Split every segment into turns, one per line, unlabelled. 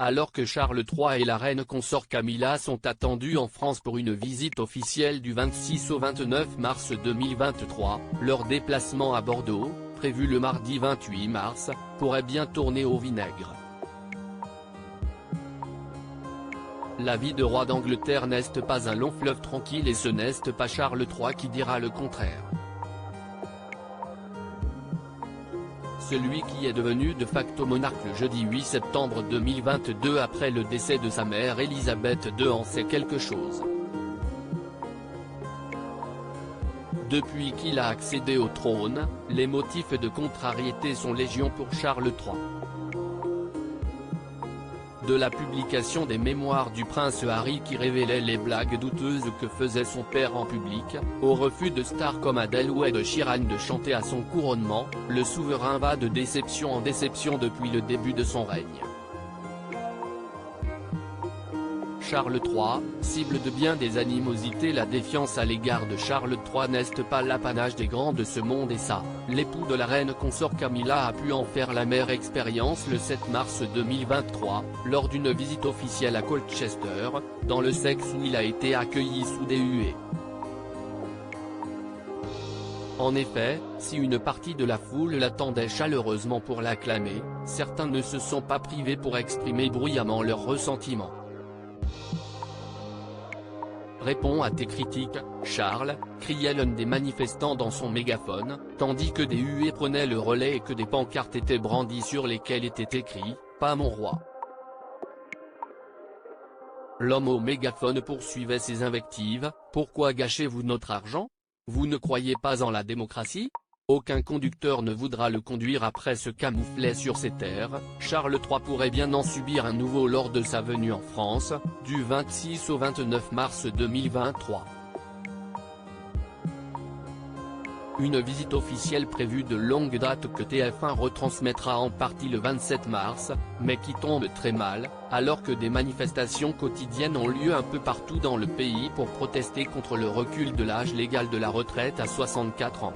alors que Charles III et la reine consort Camilla sont attendus en France pour une visite officielle du 26 au 29 mars 2023, leur déplacement à Bordeaux, prévu le mardi 28 mars, pourrait bien tourner au vinaigre. La vie de roi d'Angleterre n'est pas un long fleuve tranquille et ce n'est pas Charles III qui dira le contraire. Celui qui est devenu de facto monarque le jeudi 8 septembre 2022 après le décès de sa mère Elisabeth II en sait quelque chose. Depuis qu'il a accédé au trône, les motifs de contrariété sont légion pour Charles III. De la publication des mémoires du prince Harry qui révélaient les blagues douteuses que faisait son père en public, au refus de stars comme Adele ou Ed Sheeran de chanter à son couronnement, le souverain va de déception en déception depuis le début de son règne. Charles III, cible de bien des animosités. La défiance à l'égard de Charles III n'est pas l'apanage des grands de ce monde et ça, l'époux de la reine consort Camilla a pu en faire l'amère expérience le 7 mars 2023, lors d'une visite officielle à Colchester, dans le sexe où il a été accueilli sous des huées. En effet, si une partie de la foule l'attendait chaleureusement pour l'acclamer, certains ne se sont pas privés pour exprimer bruyamment leur ressentiment. Réponds à tes critiques, Charles, criait l'un des manifestants dans son mégaphone, tandis que des huées prenaient le relais et que des pancartes étaient brandies sur lesquelles était écrit « Pas mon roi ». L'homme au mégaphone poursuivait ses invectives, « Pourquoi gâchez-vous notre argent? Vous ne croyez pas en la démocratie? Aucun conducteur ne voudra le conduire après se camoufler sur ces terres. Charles III pourrait bien en subir un nouveau lors de sa venue en France, du 26 au 29 mars 2023. Une visite officielle prévue de longue date que TF1 retransmettra en partie le 27 mars, mais qui tombe très mal, alors que des manifestations quotidiennes ont lieu un peu partout dans le pays pour protester contre le recul de l'âge légal de la retraite à 64 ans.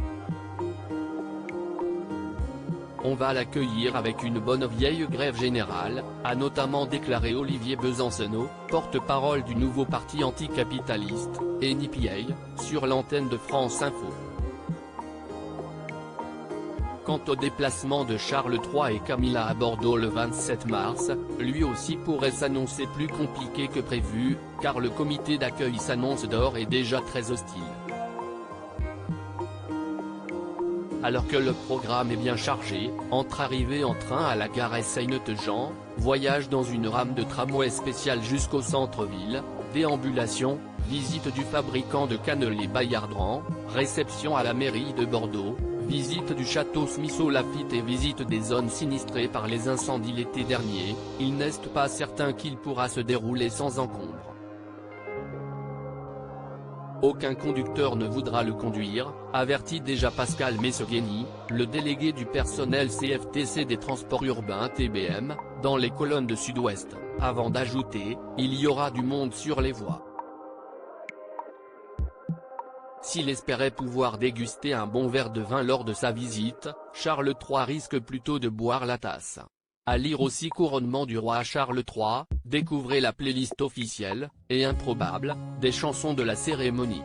On va l'accueillir avec une bonne vieille grève générale, a notamment déclaré Olivier Besancenot, porte-parole du nouveau parti anticapitaliste, NPA, sur l'antenne de France Info. Quant au déplacement de Charles III et Camilla à Bordeaux le 27 mars, lui aussi pourrait s'annoncer plus compliqué que prévu, car le comité d'accueil s'annonce d'ores et déjà très hostile. Alors que le programme est bien chargé, entre arrivée en train à la gare Seine-Jean, voyage dans une rame de tramway spéciale jusqu'au centre-ville, déambulation, visite du fabricant de cannelés Bayardran, réception à la mairie de Bordeaux, visite du château Smith-Lafitte et visite des zones sinistrées par les incendies l'été dernier, il n'est pas certain qu'il pourra se dérouler sans encombre. Aucun conducteur ne voudra le conduire, avertit déjà Pascal Messegheni, le délégué du personnel CFTC des transports urbains TBM, dans les colonnes de Sud-Ouest, avant d'ajouter, il y aura du monde sur les voies. S'il espérait pouvoir déguster un bon verre de vin lors de sa visite, Charles III risque plutôt de boire la tasse. À lire aussi Couronnement du roi Charles III, découvrez la playlist officielle, et improbable, des chansons de la cérémonie.